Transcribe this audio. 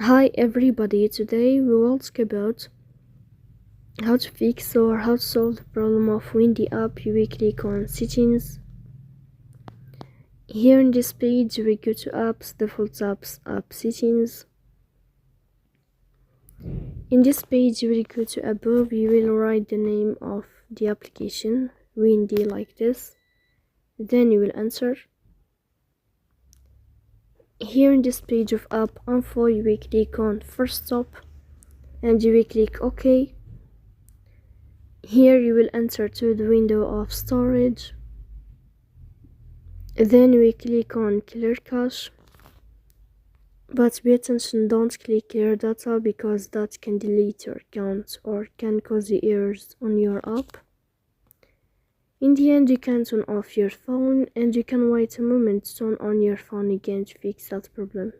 Hi everybody, today we will talk about how to fix or how to solve the problem of when the app you will click on settings. Here in this page we go to apps, default apps, app settings. In this page you will go to above, you will write the name of the application, Windy like this. Then you will enter. Here in this page of app info you will click on first stop and you will click OK. Here you will enter to the window of storage. Then we click on clear cache, but be attention, don't click clear data because that can delete your account or can cause errors on your app. In the end, you can turn off your phone and you can wait a moment to turn on your phone again to fix that problem.